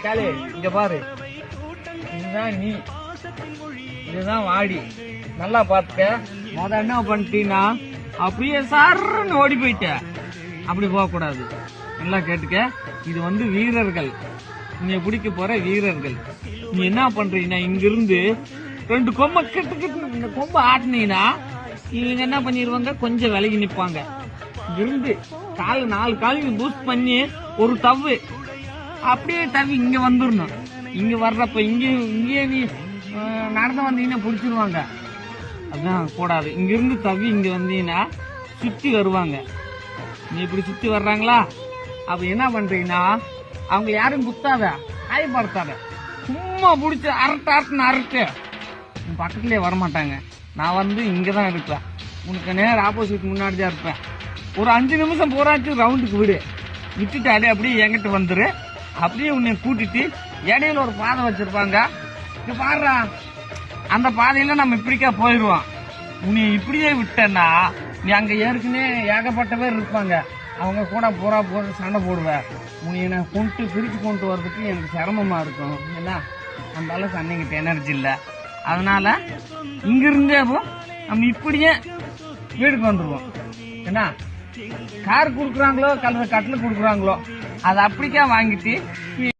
காலு இங்க பாரு, இதுதான் நீ, இதுதான் வாடி. நல்லா பாத்துக்க. என்ன பண்ணிட்டீங்கன்னா அப்படியே சாருன்னு ஓடி போயிட்ட. அப்படி போக கூடாது. நல்லா கேட்டுக்க. இது வந்து வீரர்கள், நீ பிடிக்க போற வீரர்கள். நீ என்ன பண்றீங்கன்னா இங்கிருந்து 2 கொம்பை கிட்டு இந்த கொம்பை ஆட்டினீங்கன்னா இவங்க என்ன பண்ணிடுவாங்க, கொஞ்சம் விலகி நிப்பாங்க. இங்கிருந்து 4 காலையும் பூஸ்ட் பண்ணி ஒரு தவ்வு அப்படியே தவி இங்க வந்துடணும். இங்க வர்றப்ப இங்கே நீ நடந்து வந்தீங்கன்னா பிடிச்சிருவாங்க. அதான் கூடாது. இங்கிருந்து தவி இங்க வந்தீங்கன்னா சுத்தி வருவாங்க. நீ இப்படி சுத்தி வர்றாங்களா, அப்ப என்ன பண்றீங்கன்னா அவங்க யாரும் குத்தாத, காயப்படுத்தாத, சும்மா பிடிச்சி அரட்டுன்னு அரட்டு. உன் பக்கத்துலயே வரமாட்டாங்க. நான் வந்து இங்கதான் இருப்பேன், உனக்கு நேரம் ஆப்போசிட் முன்னாடி தான் இருப்பேன். ஒரு 5 நிமிஷம் போராச்சும் ரவுண்டுக்கு விடு. விட்டுட்டாலே அப்படியே என்கிட்ட வந்துரு. அப்படியே உன்னை கூட்டிட்டு இடையில ஒரு பாதை வச்சிருப்பாங்க. இங்க பாடுறா, அந்த பாதையில நம்ம இப்படிக்கா போயிடுவோம். உன்னை இப்படியே விட்டேன்னா நீ அங்க ஏற்கனவே ஏகப்பட்ட பேர் இருப்பாங்க. அவங்க கூட போற சண்டை போடுவேன். உன்னை நான் பிரிச்சு கொண்டு வர்றதுக்கு எனக்கு சிரமமா இருக்கும். ஏன்னா அந்த அளவுக்கு அன்னைங்கிட்ட எனர்ஜி இல்லை. அதனால இங்கிருந்தே நம்ம இப்படியே வீடுக்கு வந்துருவோம். ஏன்னா கார் கொடுக்குறாங்களோ கட்டில் கொடுக்குறாங்களோ அதை அப்படிக்கா வாங்கிட்டு